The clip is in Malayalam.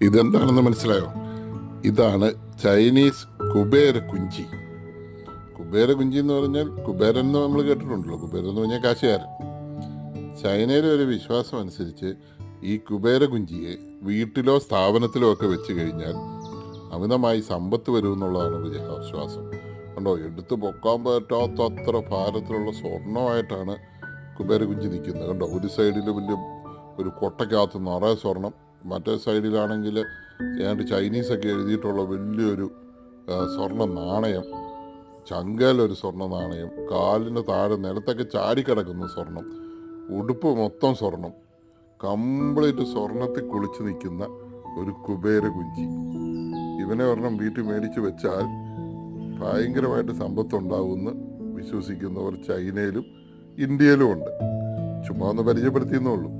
ഇതെന്താണെന്ന് മനസ്സിലായോ? ഇതാണ് ചൈനീസ് കുബേര കുഞ്ചി. കുബേര കുഞ്ചി എന്ന് പറഞ്ഞാൽ കുബേരൻ എന്ന് നമ്മൾ കേട്ടിട്ടുണ്ടല്ലോ. കുബേരൻ എന്ന് പറഞ്ഞാൽ കാശുകാരൻ. ചൈനയിലെ ഒരു വിശ്വാസം അനുസരിച്ച് ഈ കുബേര കുഞ്ചിയെ വീട്ടിലോ സ്ഥാപനത്തിലോ ഒക്കെ വെച്ച് കഴിഞ്ഞാൽ അമിതമായി സമ്പത്ത് വരുമെന്നുള്ളതാണ് വിശ്വാസം. കണ്ടോ, എടുത്ത് പൊക്കാൻ പറ്റാത്തത്ര ഭാരത്തിലുള്ള സ്വർണമായിട്ടാണ് കുബേര കുഞ്ചി നിൽക്കുന്നത്. കണ്ടോ, ഒരു സൈഡിൽ വലിയ ഒരു കൊട്ടയ്ക്കകത്ത് നിറയെ സ്വർണം, മറ്റേ സൈഡിലാണെങ്കിൽ ഏതാണ്ട് ചൈനീസൊക്കെ എഴുതിയിട്ടുള്ള വലിയൊരു സ്വർണ്ണ നാണയം, ചങ്കയിലൊരു സ്വർണ്ണ നാണയം, കാലിന് താഴെ നിലത്തൊക്കെ ചാടിക്കിടക്കുന്ന സ്വർണം, ഉടുപ്പ് മൊത്തം സ്വർണം, കംപ്ലീറ്റ് സ്വർണത്തിൽ കുളിച്ച് നിൽക്കുന്ന ഒരു കുബേര കുഞ്ചി. ഇവനെ ഒരെണ്ണം വീട്ടിൽ മേടിച്ച് വെച്ചാൽ ഭയങ്കരമായിട്ട് സമ്പത്തുണ്ടാവുമെന്ന് വിശ്വസിക്കുന്നവർ ചൈനയിലും ഇന്ത്യയിലും ഉണ്ട്. ചുമ്മാ ഒന്ന് പരിചയപ്പെടുത്തിയെന്നേ ഉള്ളൂ.